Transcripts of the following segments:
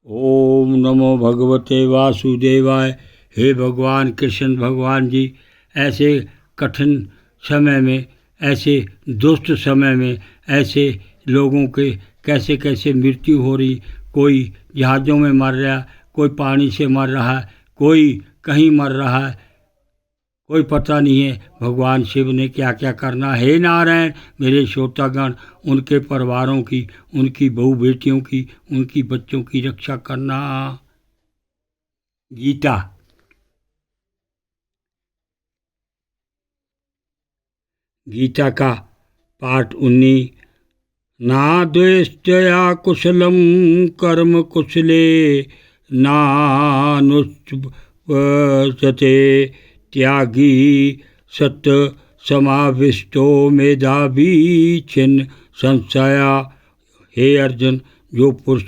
ओम नमो भगवते वासुदेवाय। हे भगवान कृष्ण भगवान जी, ऐसे कठिन समय में, ऐसे दुष्ट समय में, ऐसे लोगों के कैसे कैसे मृत्यु हो रही। कोई जहाज़ों में मर रहा, कोई पानी से मर रहा है, कोई कहीं मर रहा है, कोई पता नहीं है भगवान शिव ने क्या क्या करना। हे नारायण, मेरे श्रोतागण, उनके परिवारों की, उनकी बहू बेटियों की, उनकी बच्चों की रक्षा करना। गीता। गीता का पाठ 19। ना द्वेष्टया कुशलम कर्म कुशले नानुष्पते त्यागी सत्य समाविष्टो मेधावी छिन्न संशया। हे अर्जुन, जो पुरुष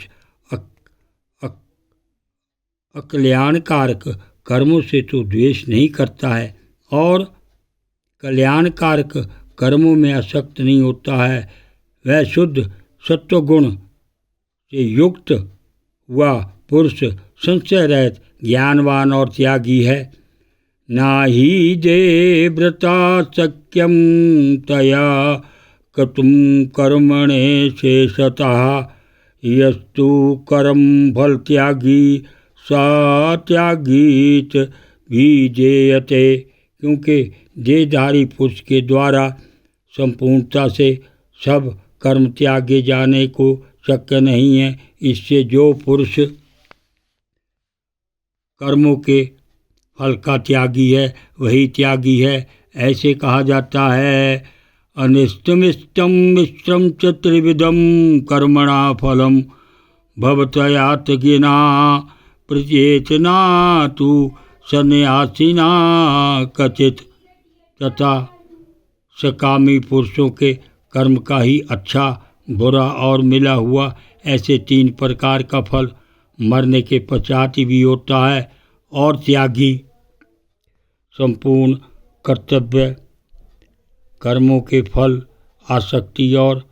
अकल्याणकारक कर्मों से तो द्वेष नहीं करता है और कल्याणकारक कर्मों में आसक्त नहीं होता है, वह शुद्ध सत्वगुण से युक्त हुआ पुरुष संशय रहित ज्ञानवान और त्यागी है। ना ही देव्रता शक्यम तया कर्तुम कर्मणे शेषतः यस्तु कर्म फल त्यागी सा त्यागीत विजेयते। क्योंकि देहधारी पुरुष के द्वारा संपूर्णता से सब कर्म त्यागे जाने को शक्य नहीं है। इससे जो पुरुष कर्मों के फल का त्यागी है वही त्यागी है। ऐसे कहा जाता है, अनिष्टमिष्टम मिश्रम च त्रिविधम कर्मणा फलम भवतयातगिना प्रचेतना तु सन्यासिना कथित। तथा सकामी पुरुषों के कर्म का ही अच्छा, बुरा और मिला हुआ ऐसे 3 प्रकार का फल मरने के पश्चात भी होता है। और त्यागी संपूर्ण कर्तव्य कर्मों के फल, आसक्ति और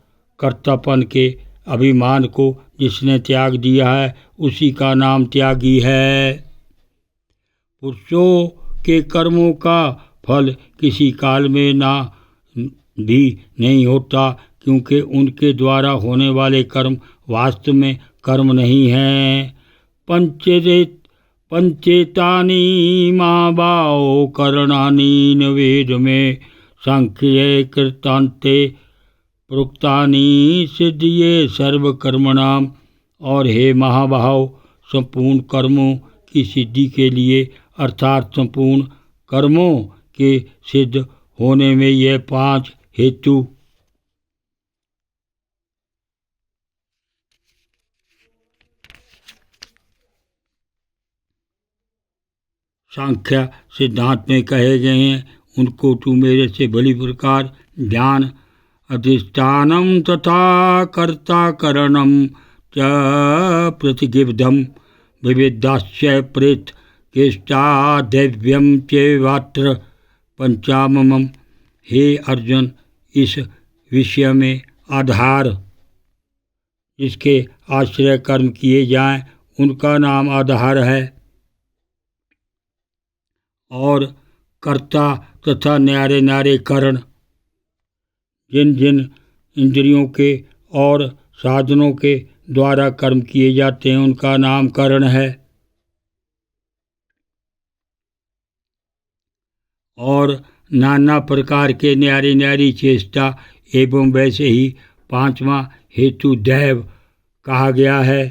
कर्तापन के अभिमान को जिसने त्याग दिया है उसी का नाम त्यागी है। पुरुषों के कर्मों का फल किसी काल में ना भी नहीं होता, क्योंकि उनके द्वारा होने वाले कर्म वास्तव में कर्म नहीं हैं। पंचेतानि महाबाहो करणानि न वेद में सांख्ये कृतान्ते प्रोक्तानि सिद्धिये सर्वकर्मणाम। और हे महाबाहो, संपूर्ण कर्मों की सिद्धि के लिए अर्थात संपूर्ण कर्मों के सिद्ध होने में ये 5 हेतु सांख्य सिद्धांत में कहे गए हैं, उनको तू मेरे से भली प्रकार ध्यान। अधिष्ठानम तथा कर्ता करणम च प्रतिगिब्धम विविधाश्च प्रेत केष्टा दैव्यम चेवात्र पंचामम। हे अर्जुन, इस विषय में आधार जिसके आश्रय कर्म किए जाएं उनका नाम आधार है। और कर्ता तथा न्यारे न्यारे करण, जिन जिन इंद्रियों के और साधनों के द्वारा कर्म किए जाते हैं उनका नाम करण है। और नाना प्रकार के न्यारी न्यारी चेष्टा एवं वैसे ही 5वां हेतु दैव कहा गया है।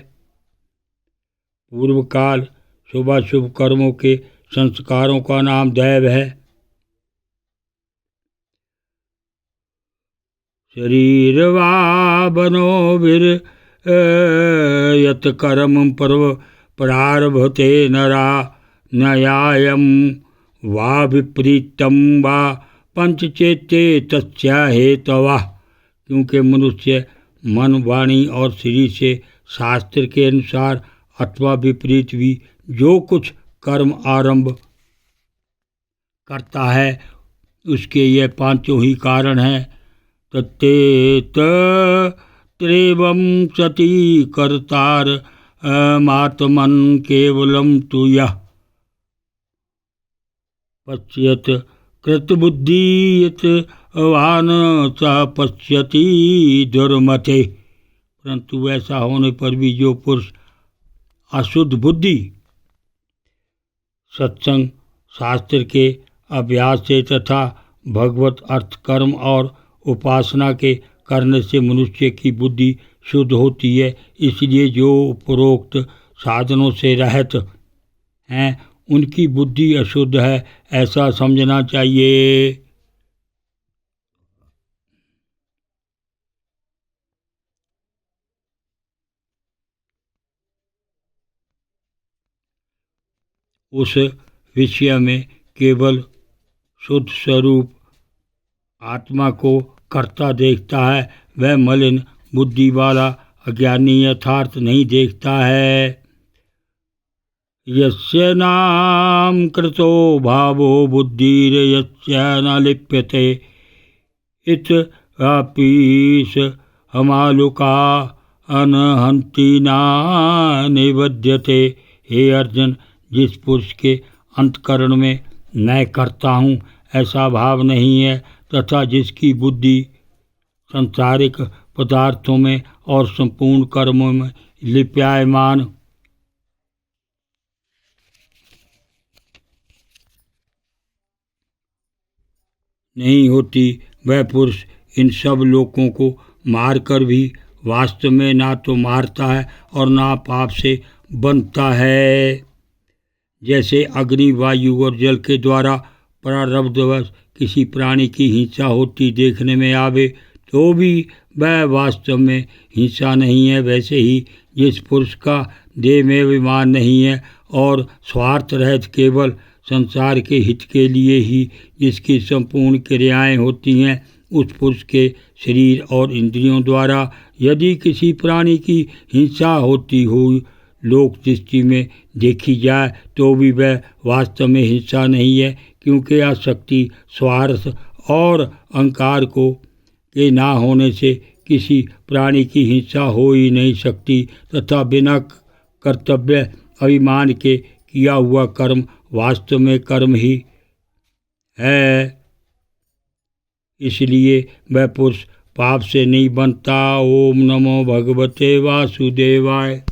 पूर्व काल शुभाशुभ कर्मों के संस्कारों का नाम दैव है। शरीर वा बनो वीर यत कर्म पर्व प्रारभते नरा नयायम वा विपरीतम वा पंचचेते तस्या हेतवा। क्योंकि मनुष्य मन, वाणी और शरीर से शास्त्र के अनुसार अथवा विपरीत भी जो कुछ कर्म आरंभ करता है उसके ये 5 ही कारण हैं। तत्तेत त्रेवं सती कर्तार मात्मन केवलम तु यः पश्यत कृतबुद्धि यत वान स पश्यति दुर्मते। परंतु ऐसा होने पर भी जो पुरुष अशुद्ध बुद्धि सत्संग शास्त्र के अभ्यास से तथा भगवत अर्थ कर्म और उपासना के करने से मनुष्य की बुद्धि शुद्ध होती है, इसलिए जो उपरोक्त साधनों से रहित हैं उनकी बुद्धि अशुद्ध है, ऐसा समझना चाहिए। उस विषय में केवल शुद्ध स्वरूप आत्मा को कर्ता देखता है, वह मलिन बुद्धि वाला अज्ञानी यथार्थ नहीं देखता है। यस्य नाम कृतो भावो बुद्धिर्यस्य न लिप्यते इत अपीस हमालुका अनहंति ना निबध्यते। हे अर्जुन, जिस पुरुष के अंतकरण में मैं करता हूँ ऐसा भाव नहीं है तथा जिसकी बुद्धि सांसारिक पदार्थों में और संपूर्ण कर्मों में लिप्यायमान नहीं होती, वह पुरुष इन सब लोगों को मारकर भी वास्तव में ना तो मारता है और ना पाप से बनता है। जैसे अग्नि, वायु और जल के द्वारा प्रारब्धवश किसी प्राणी की हिंसा होती देखने में आवे तो भी वह वास्तव में हिंसा नहीं है, वैसे ही जिस पुरुष का देह में अभिमान नहीं है और स्वार्थ रहित केवल संसार के हित के लिए ही जिसकी संपूर्ण क्रियाएं होती हैं, उस पुरुष के शरीर और इंद्रियों द्वारा यदि किसी प्राणी की हिंसा होती हो लोक दृष्टि में देखी जाए तो भी वह वास्तव में हिंसा नहीं है, क्योंकि आसक्ति, स्वार्थ और अहंकार को के ना होने से किसी प्राणी की हिंसा हो ही नहीं सकती तथा बिना कर्तव्य अभिमान के किया हुआ कर्म वास्तव में कर्म ही है, इसलिए वह पुरुष पाप से नहीं बनता। ओम नमो भगवते वासुदेवाय।